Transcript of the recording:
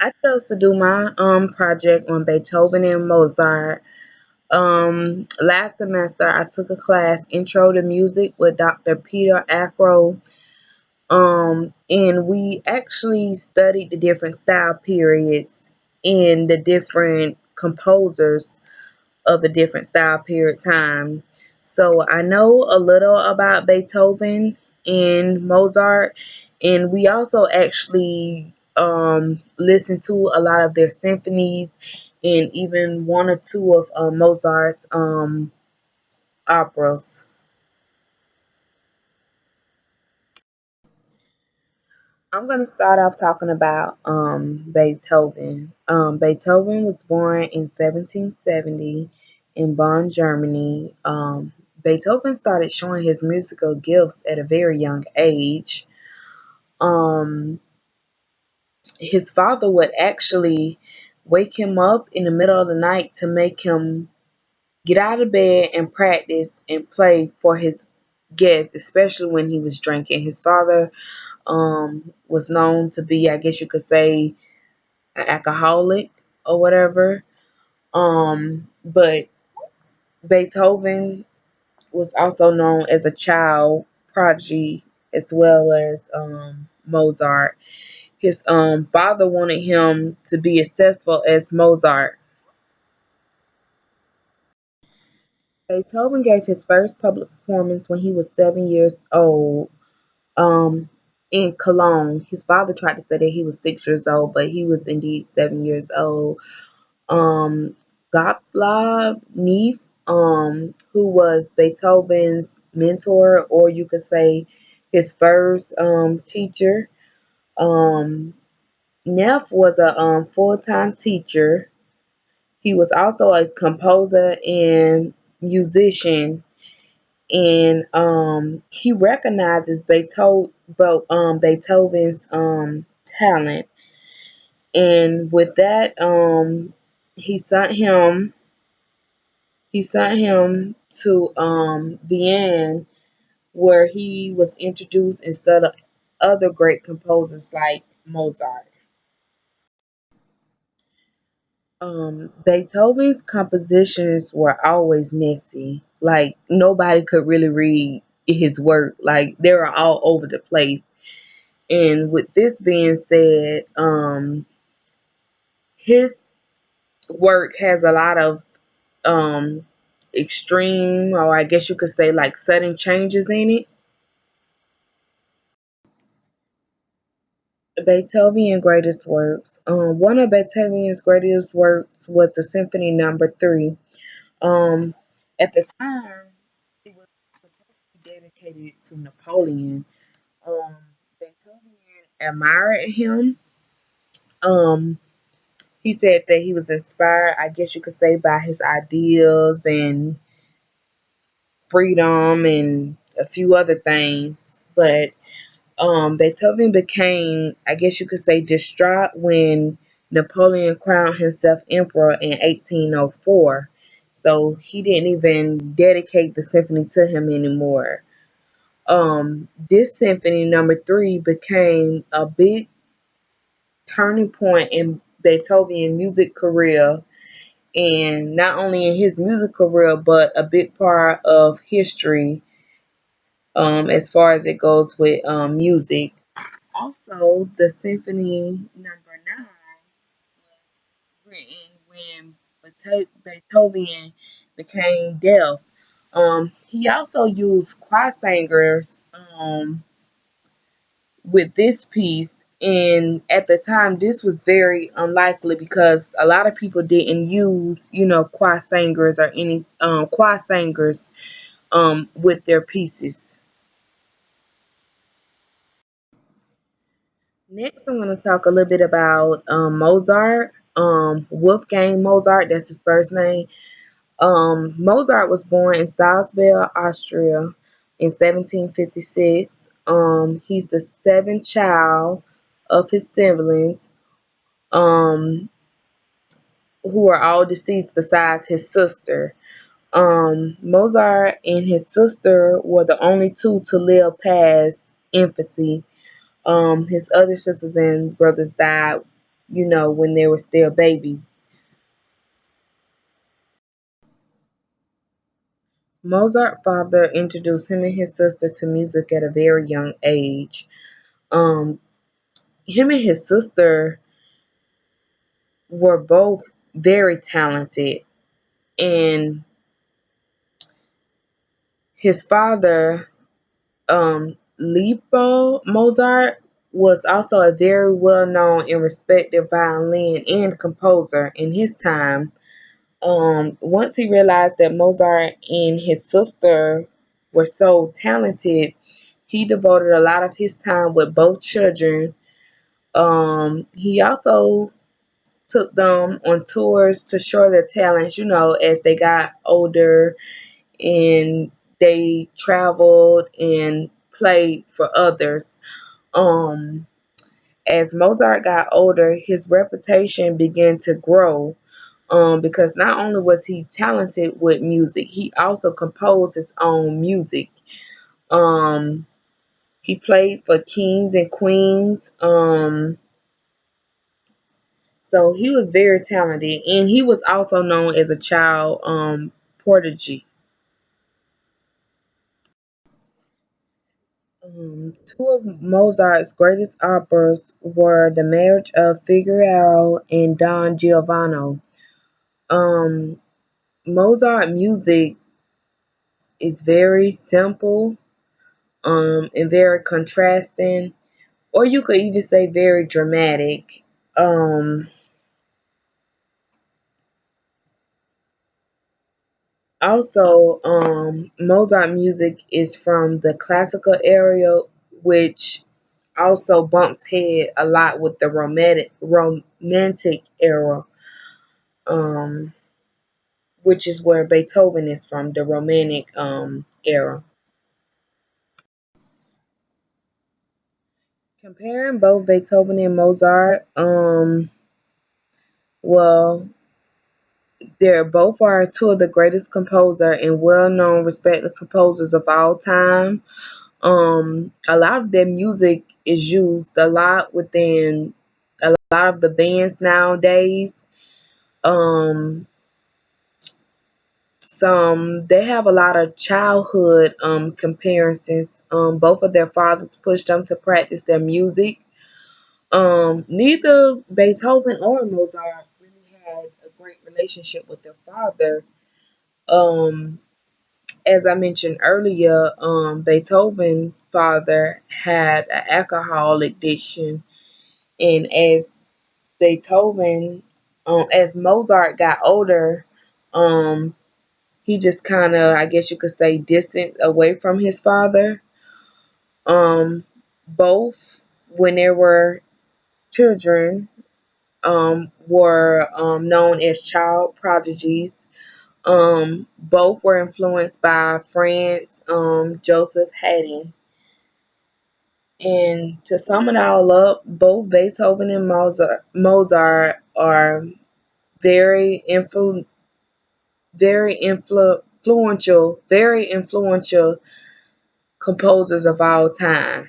I chose to do my project on Beethoven and Mozart. Last semester I took a class, Intro to Music, with Dr. Peter Acro. And we actually studied the different style periods and the different composers of the different style period time. So I know a little about Beethoven and Mozart, and we also actually listened to a lot of their symphonies and even one or two of Mozart's operas. I'm going to start off talking about Beethoven. Beethoven was born in 1770 in Bonn, Germany. Beethoven started showing his musical gifts at a very young age. Um, his father would actually wake him up in the middle of the night to make him get out of bed and practice and play for his guests, especially when he was drinking. His father was known to be, I guess you could say, an alcoholic or whatever. But Beethoven was also known as a child prodigy as well as Mozart. His father wanted him to be as successful as Mozart. Beethoven gave his first public performance when he was 7 years old um, in Cologne. His father tried to say that he was 6 years old, but he was indeed 7 years old. um, Gottlob Neff, who was Beethoven's mentor, or you could say his first teacher. Um, Neff was a full-time teacher. He was also a composer and musician, and he recognizes Beethoven's talent. And with that, he sent him He sent him to Vienna, where he was introduced instead of other great composers like Mozart. Beethoven's compositions were always messy. Like nobody could really read his work. Like they were all over the place. And with this being said, his work has a lot of um, extreme, or I guess you could say like sudden changes in it. Beethoven greatest works. One of Beethoven's greatest works was the Symphony Number Three. Um, at the time, it was supposed to be dedicated to Napoleon. Um, Beethoven admired him. Um, he said that he was inspired, I guess you could say, by his ideals and freedom and a few other things. But Beethoven became, I guess you could say, distraught when Napoleon crowned himself emperor in 1804. So he didn't even dedicate the symphony to him anymore. This symphony number three became a big turning point in Beethoven's music career, and not only in his music career, but a big part of history as far as it goes with music. Also, the Symphony Number Nine was written when Beethoven became deaf. He also used choir singers with this piece, and at the time, this was very unlikely because a lot of people didn't use, choir singers or any choir singers with their pieces. Next, I'm going to talk a little bit about Mozart. Wolfgang Mozart, that's his first name. Mozart was born in Salzburg, Austria in 1756. He's the seventh child of his siblings, um, who are all deceased besides his sister. Mozart and his sister were the only two to live past infancy. His other sisters and brothers died when they were still babies. Mozart's father introduced him and his sister to music at a very young age. Um, him and his sister were both very talented, and his father, Lippo Mozart, was also a very well known and respected violin and composer in his time. Once he realized that Mozart and his sister were so talented, he devoted a lot of his time with both children. He also took them on tours to show their talents, as they got older, and they traveled and played for others. Um, as Mozart got older, his reputation began to grow, because not only was he talented with music, he also composed his own music. Um, he played for kings and queens. So he was very talented, and he was also known as a child prodigy. Two of Mozart's greatest operas were The Marriage of Figaro and Don Giovanni. Um, Mozart music is very simple, and very contrasting, or you could even say very dramatic. Um, Mozart music is from the classical era, which also bumps head a lot with the romantic era, um, which is where Beethoven is from, the romantic era. Comparing both Beethoven and Mozart, well, they're both are two of the greatest composer and well-known, respected composers of all time. A lot of their music is used a lot within a lot of the bands nowadays. Um, some they have a lot of childhood comparisons. Both of their fathers pushed them to practice their music. Neither Beethoven or Mozart really had a great relationship with their father. Um, as I mentioned earlier, Beethoven's father had an alcohol addiction, and Beethoven, as Mozart got older, um, he just kind of, I guess you could say, distant away from his father. Um, both, when they were children, were known as child prodigies. Both were influenced by Franz Joseph Haydn. And to sum it all up, both Beethoven and Mozart are very influential composers of all time.